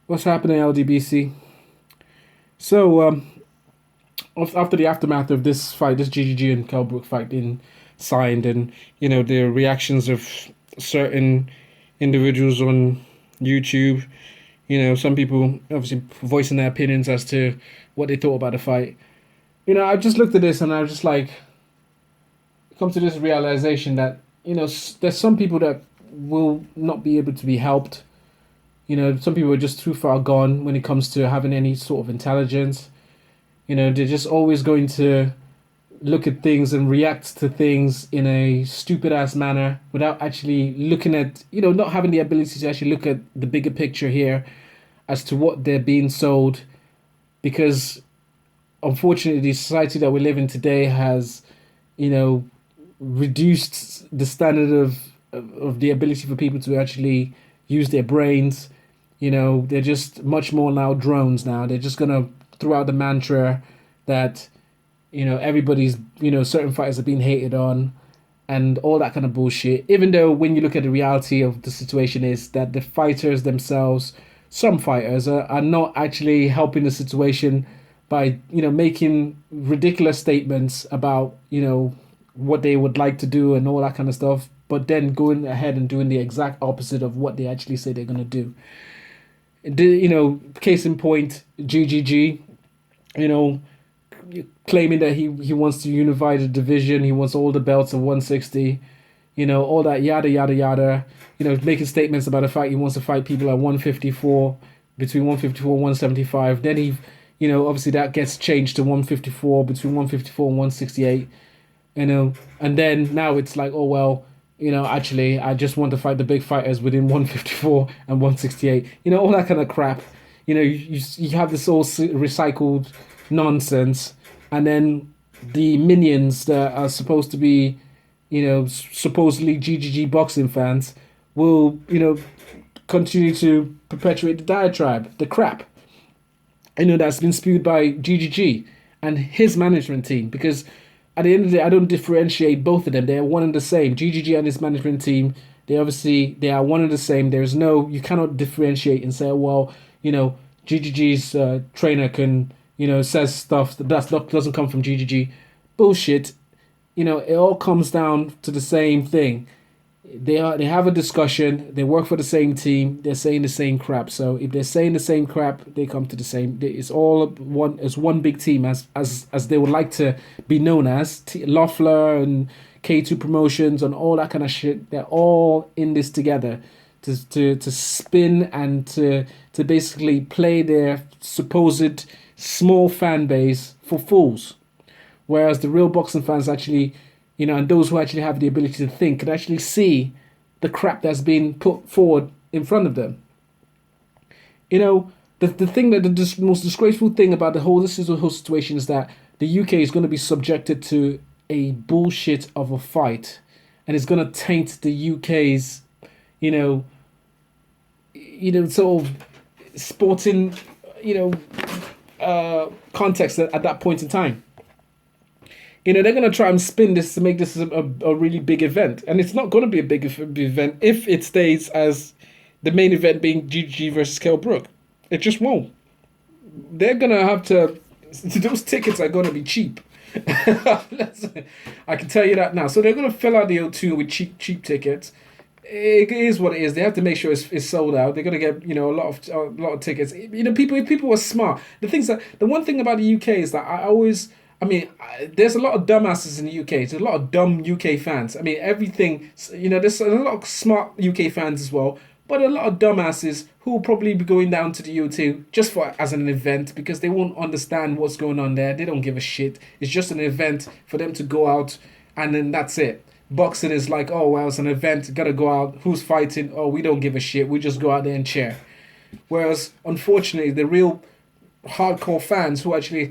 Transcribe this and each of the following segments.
What's happening, LDBC? So, after the aftermath of this fight, this GGG and Kell Brook fight being signed, and the reactions of certain individuals on YouTube, some people obviously voicing their opinions as to what they thought about the fight. I just looked at this and I was just like, come to this realization that there's some people that will not be able to be helped. Some people are just too far gone when it comes to having any sort of intelligence. They're just always going to look at things and react to things in a stupid ass manner without actually looking at, not having the ability to actually look at the bigger picture here as to what they're being sold. Because unfortunately, the society that we live in today has, you know, reduced the standard of the ability for people to actually use their brains. They're just much more now drones now. They're just gonna throw out the mantra that everybody's certain fighters are being hated on and all that kind of bullshit. Even though when you look at the reality of the situation is that the fighters themselves, some fighters are not actually helping the situation by making ridiculous statements about what they would like to do and all that kind of stuff, but then going ahead and doing the exact opposite of what they actually say they're gonna do. Case in point, GGG, you know, claiming that he wants to unify the division, he wants all the belts of 160, all that yada yada yada, making statements about the fact he wants to fight people at 154, between 154 and 175. Then he, obviously that gets changed to 154, between 154 and 168, and then now it's like, oh well, actually, I just want to fight the big fighters within 154 and 168. All that kind of crap. You have this all recycled nonsense, and then the minions that are supposed to be, supposedly GGG boxing fans will, continue to perpetuate the diatribe, the crap, that's been spewed by GGG and his management team. Because at the end of the day, I don't differentiate both of them. They are one and the same. GGG and his management team, they are one and the same. There's no, you cannot differentiate and say, well, GGG's trainer can, says stuff that doesn't come from GGG. Bullshit. It all comes down to the same thing. They have a discussion. They work for the same team. They're saying the same crap. So if they're saying the same crap, they come to the same. It's all one. It's one big team, as they would like to be known as. Loeffler and K2 Promotions and all that kind of shit. They're all in this together to spin and to basically play their supposed small fan base for fools, whereas the real boxing fans actually, and those who actually have the ability to think, can actually see the crap that's being put forward in front of them. The thing that the most disgraceful thing about the whole situation is that the UK is going to be subjected to a bullshit of a fight, and it's going to taint the UK's, sort of sporting, context at that point in time. They're going to try and spin this to make this a really big event. And it's not going to be a big event if it stays as the main event being GG versus Kell Brook. It just won't. They're going to have to... Those tickets are going to be cheap. I can tell you that now. So they're going to fill out the O2 with cheap tickets. It is what it is. They have to make sure it's sold out. They're gonna get a lot of tickets. People are smart. The one thing about the UK is that there's a lot of dumbasses in the UK. There's a lot of dumb UK fans. Everything. There's a lot of smart UK fans as well, but a lot of dumbasses who will probably be going down to the U2 just for as an event because they won't understand what's going on there. They don't give a shit. It's just an event for them to go out, and then that's it. Boxing is like, oh well, it's an event, gotta go out. Who's fighting? Oh, we don't give a shit. We just go out there and cheer. Whereas, unfortunately, the real hardcore fans who actually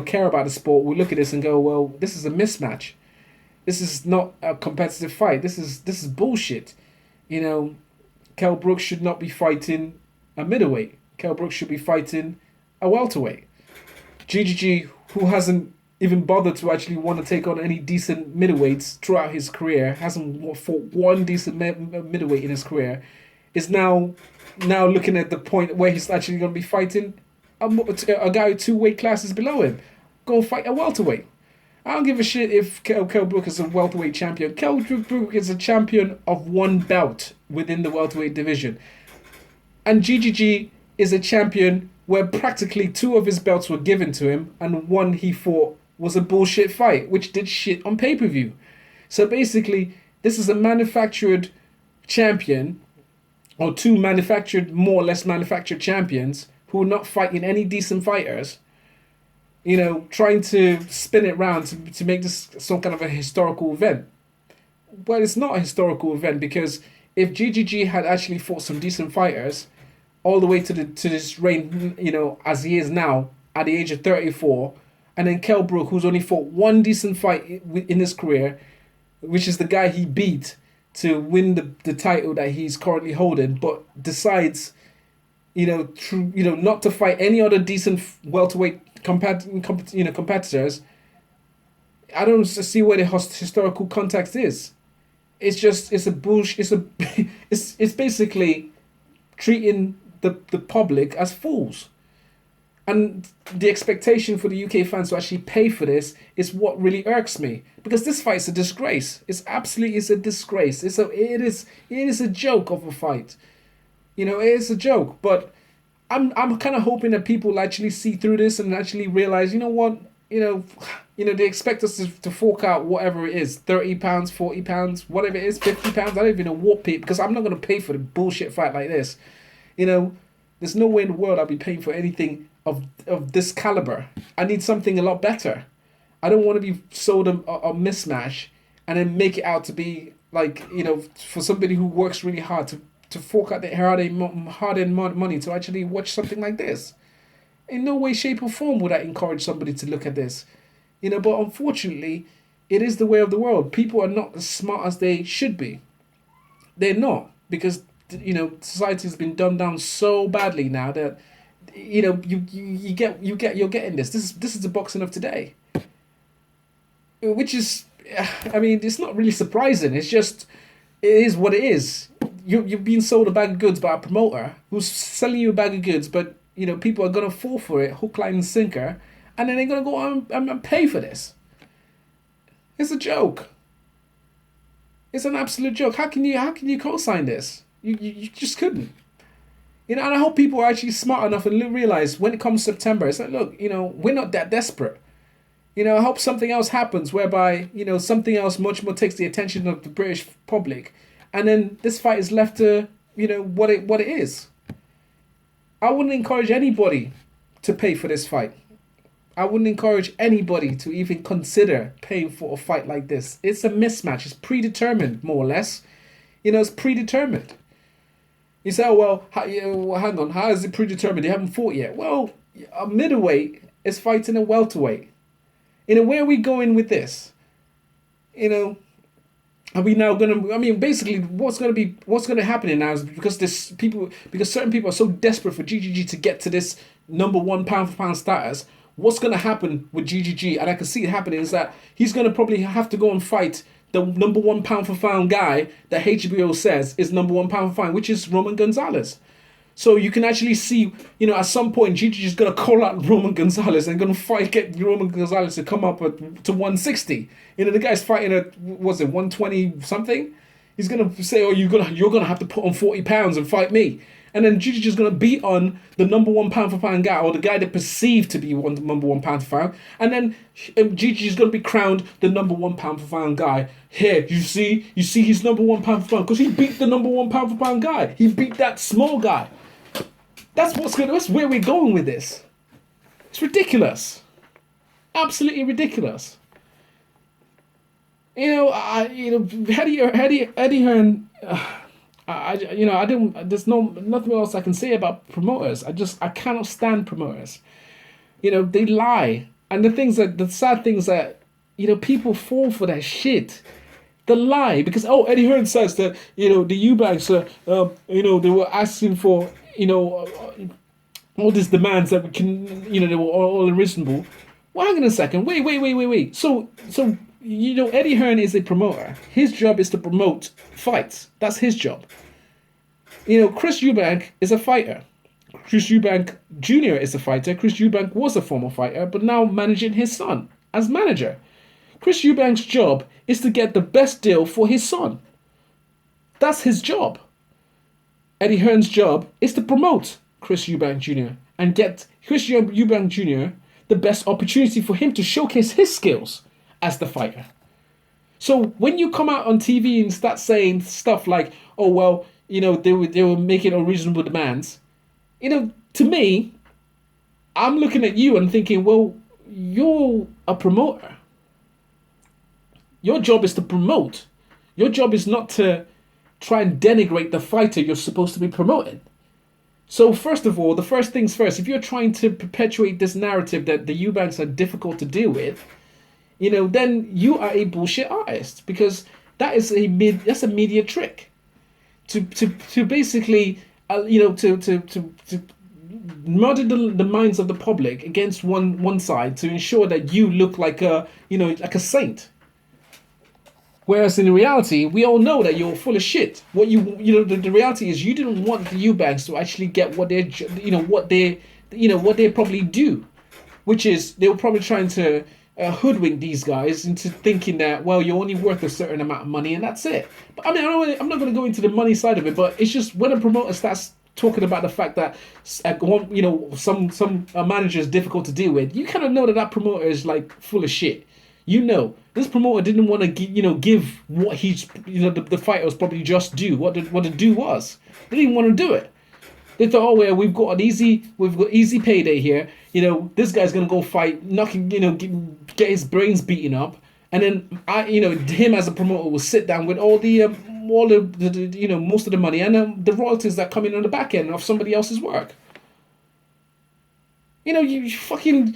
care about the sport will look at this and go, well, this is a mismatch. This is not a competitive fight. This is bullshit. Kell Brook should not be fighting a middleweight. Kell Brook should be fighting a welterweight. GGG, who hasn't even bothered to actually want to take on any decent middleweights throughout his career, hasn't fought one decent middleweight in his career, is now looking at the point where he's actually going to be fighting a guy 2 weight classes below him. Go and fight a welterweight. I don't give a shit if Kell Brook is a welterweight champion. Kell Brook is a champion of one belt within the welterweight division. And GGG is a champion where practically 2 of his belts were given to him, and one he fought was a bullshit fight, which did shit on pay-per-view. So basically, this is a manufactured champion, or 2 manufactured, more or less manufactured champions who are not fighting any decent fighters, trying to spin it round to make this some kind of a historical event. Well, it's not a historical event, because if GGG had actually fought some decent fighters all the way to this reign, as he is now at the age of 34, and then Kell Brook, who's only fought one decent fight in his career, which is the guy he beat to win the title that he's currently holding, but decides, not to fight any other decent welterweight competitors. I don't see where the historical context is. It's a bullshit. It's basically treating the public as fools. And the expectation for the UK fans to actually pay for this is what really irks me, because this fight's a disgrace. It's a disgrace. It is a joke of a fight. It is a joke. But I'm kind of hoping that people actually see through this and actually realize, what, they expect us to fork out whatever it is, £30, £40, whatever it is, £50. I don't even know what pay, because I'm not going to pay for the bullshit fight like this. There's no way in the world I'll be paying for anything of this caliber. I need something a lot better. I don't want to be sold a mismatch and then make it out to be like, for somebody who works really hard to fork out their hard-earned money to actually watch something like this. In no way, shape or form would I encourage somebody to look at this. But unfortunately, it is the way of the world. People are not as smart as they should be. They're not, because society has been dumbed down so badly now that you're getting this. This is the boxing of today, which is, it's not really surprising. It's just, it is what it is. You've been sold a bag of goods by a promoter who's selling you a bag of goods, but people are gonna fall for it, hook, line, and sinker, and then they're gonna go on and pay for this. It's a joke. It's an absolute joke. How can you co-sign this? You just couldn't. And I hope people are actually smart enough and realize when it comes September, it's like, look, we're not that desperate. I hope something else happens whereby, something else much more takes the attention of the British public, and then this fight is left to, what it is. I wouldn't encourage anybody to pay for this fight. I wouldn't encourage anybody to even consider paying for a fight like this. It's a mismatch. It's predetermined, more or less. It's predetermined. You say, oh, well, hang on, how is it predetermined? They haven't fought yet. Well, a middleweight is fighting a welterweight. Where are we going with this? Are we now gonna? Basically, what's gonna happen now is because certain people are so desperate for GGG to get to this number 1 pound for pound status. What's gonna happen with GGG, and I can see it happening, is that he's gonna probably have to go and fight the number 1 pound for pound guy that HBO says is number 1 pound for pound, which is Roman Gonzalez. So you can actually see, at some point, GGG is going to call out Roman Gonzalez and going to get Roman Gonzalez to come up to 160. The guy's fighting at, 120 something? He's going to say, oh, you're going to have to put on 40 pounds and fight me. And then GGG is going to beat on the number 1 pound for pound guy, or the guy that perceived to be number 1 pound for pound. And then GGG is going to be crowned the number 1 pound for pound guy. Here, you see he's number 1 pound for pound because he beat the number 1 pound for pound guy. He beat that small guy. That's where we're going with this. It's ridiculous. Absolutely ridiculous. Eddie Hearn. There's nothing else I can say about promoters. I cannot stand promoters. They lie, and the sad things that people fall for that shit. The lie, because Eddie Hearn says that the Eubanks they were asking for all these demands that we can they were all unreasonable. Well, hang on a second. Wait. So Eddie Hearn is a promoter. His job is to promote fights. That's his job. Chris Eubank is a fighter. Chris Eubank Jr. is a fighter. Chris Eubank was a former fighter, but now managing his son as manager. Chris Eubank's job is to get the best deal for his son. That's his job. Eddie Hearn's job is to promote Chris Eubank Jr. and get Chris Eubank Jr. the best opportunity for him to showcase his skills as the fighter. So when you come out on TV and start saying stuff like, "Oh well, they were making unreasonable demands," to me, I'm looking at you and thinking, well, you're a promoter. Your job is to promote. Your job is not to try and denigrate the fighter you're supposed to be promoting. So first of all, the first things first, if you're trying to perpetuate this narrative that the Eubanks are difficult to deal with, then you are a bullshit artist, because that's a media trick to basically to murder the minds of the public against one side to ensure that you look like a saint. Whereas in reality, we all know that you're full of shit. What the reality is, you didn't want the Eubanks to actually get what they probably do, which is they were probably trying to hoodwink these guys into thinking that, well, you're only worth a certain amount of money and that's it. But I mean, I'm not going to go into the money side of it, but it's just when a promoter starts talking about the fact that some manager is difficult to deal with, you kind of know that promoter is like full of shit. This promoter didn't want to give what the fighter was probably just due. What the due was. They didn't want to do it. They thought, oh well, we've got easy payday here. This guy's gonna go fight, get his brains beaten up, and then him as a promoter will sit down with all the most of the money and the royalties that come in on the back end of somebody else's work. You fucking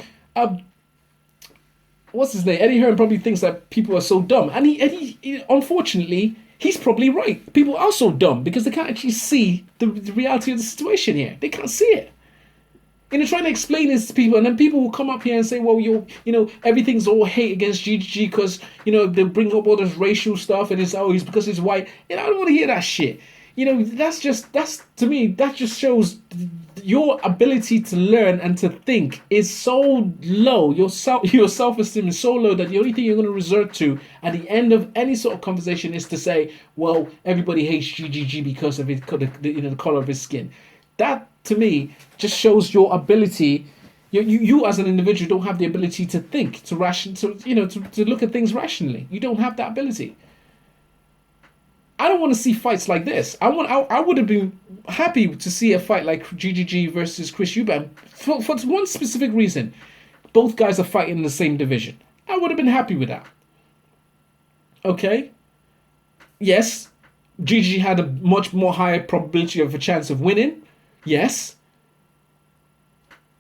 what's his name? Eddie Hearn probably thinks that people are so dumb, and he unfortunately, he's probably right. People are so dumb because they can't actually see the reality of the situation here. They can't see it. Trying to explain this to people, and then people will come up here and say, well, everything's all hate against GGG because, they bring up all this racial stuff and it's because he's white. I don't want to hear that shit. To me, that just shows your ability to learn and to think is so low. Your self-esteem is so low that the only thing you're going to resort to at the end of any sort of conversation is to say, well, everybody hates GGG because of the color of his skin. That, to me, just shows your ability. You as an individual don't have the ability to think, to look at things rationally. You don't have that ability. I don't want to see fights like this. I would have been happy to see a fight like GGG versus Chris Eubank for one specific reason. Both guys are fighting in the same division. I would have been happy with that. Okay? Yes, GGG had a much more higher probability of a chance of winning. Yes.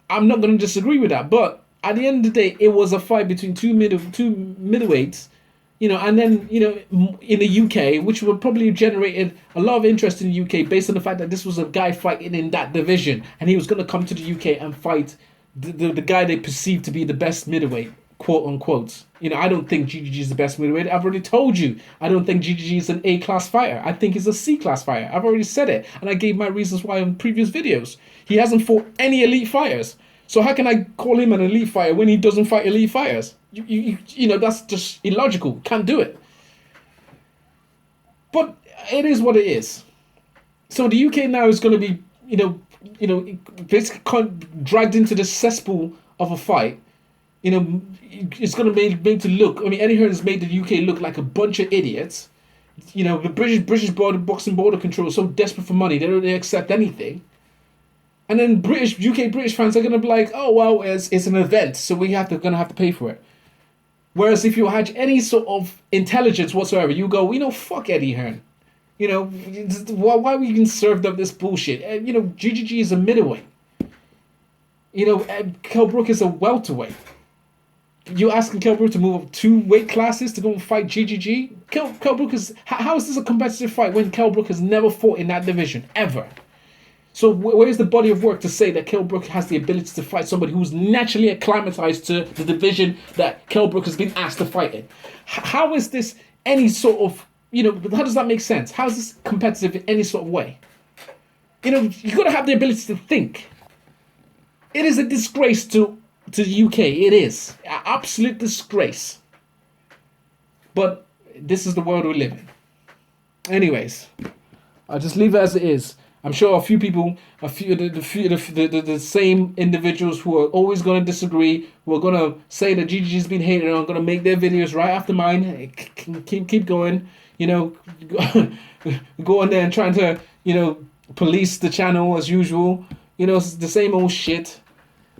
I'm not going to disagree with that. But at the end of the day, it was a fight between two middleweights. And then, in the UK, which would probably have generated a lot of interest in the UK based on the fact that this was a guy fighting in that division. And he was going to come to the UK and fight the guy they perceived to be the best middleweight, quote unquote. I don't think GGG is the best middleweight. I've already told you. I don't think GGG is an A-class fighter. I think he's a C-class fighter. I've already said it. And I gave my reasons why in previous videos. He hasn't fought any elite fighters. So how can I call him an elite fighter when he doesn't fight elite fighters? That's just illogical. Can't do it. But it is what it is. So the UK now is going to be, basically dragged into the cesspool of a fight. It's going to be made to look. I mean, Eddie Hearn has made the UK look like a bunch of idiots. The British boxing board of control is so desperate for money they don't accept anything. And then UK British fans are going to be like, oh, well, it's an event, so we're going to have to pay for it. Whereas if you had any sort of intelligence whatsoever, you go, fuck Eddie Hearn. Why are we even served up this bullshit? GGG is a middleweight. Kell Brook is a welterweight. You asking Kell Brook to move up 2 weight classes to go and fight GGG? Kell Brook is... How is this a competitive fight when Kell Brook has never fought in that division, ever? So where's the body of work to say that Kell Brook has the ability to fight somebody who's naturally acclimatized to the division that Kell Brook has been asked to fight in? How is this any sort of, how does that make sense? How is this competitive in any sort of way? You know, you got to have the ability to think. It is a disgrace to the UK. It is an absolute disgrace. But this is the world we live in. Anyways, I'll just leave it as it is. I'm sure a few people, the same individuals who are always going to disagree, who are going to say that GGG's been hated on, are going to make their videos right after mine. Keep going. You know, go on there and trying to, you know, police the channel as usual. You know, it's the same old shit.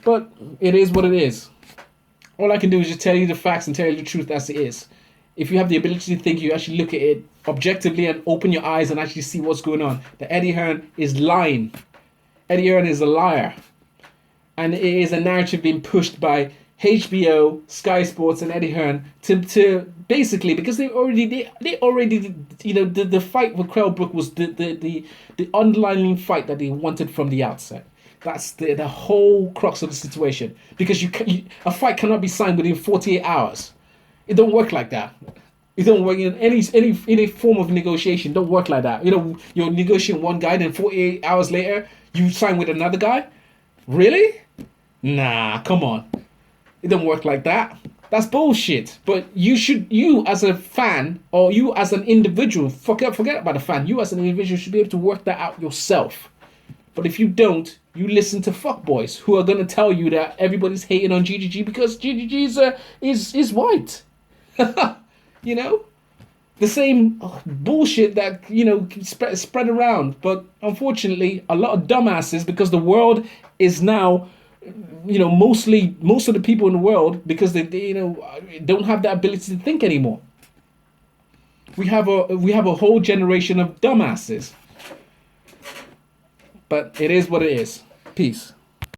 But it is what it is. All I can do is just tell you the facts and tell you the truth as it is. If you have the ability to think, you actually look at it objectively and open your eyes and actually see what's going on. That Eddie Hearn is lying. Eddie Hearn is a liar. And it is a narrative being pushed by HBO, Sky Sports, and Eddie Hearn to basically, because they already, you know, the fight with Brook was the underlying fight that they wanted from the outset. That's the whole crux of the situation. Because a fight cannot be signed within 48 hours. It don't work like that. It don't work in any form of negotiation. Don't work like that. You know, you're negotiating one guy, then 48 hours later you sign with another guy. Really? Nah, come on. It don't work like that. That's bullshit. But you as a fan, or you as an individual, forget about the fan. You as an individual should be able to work that out yourself. But if you don't, you listen to fuckboys who are gonna tell you that everybody's hating on GGG because GGG is white. You know, the same bullshit that, you know, spread around. But unfortunately, a lot of dumbasses, because the world is now, you know, most of the people in the world, because they you know, don't have the ability to think anymore. We have a whole generation of dumbasses. But it is what it is. Peace.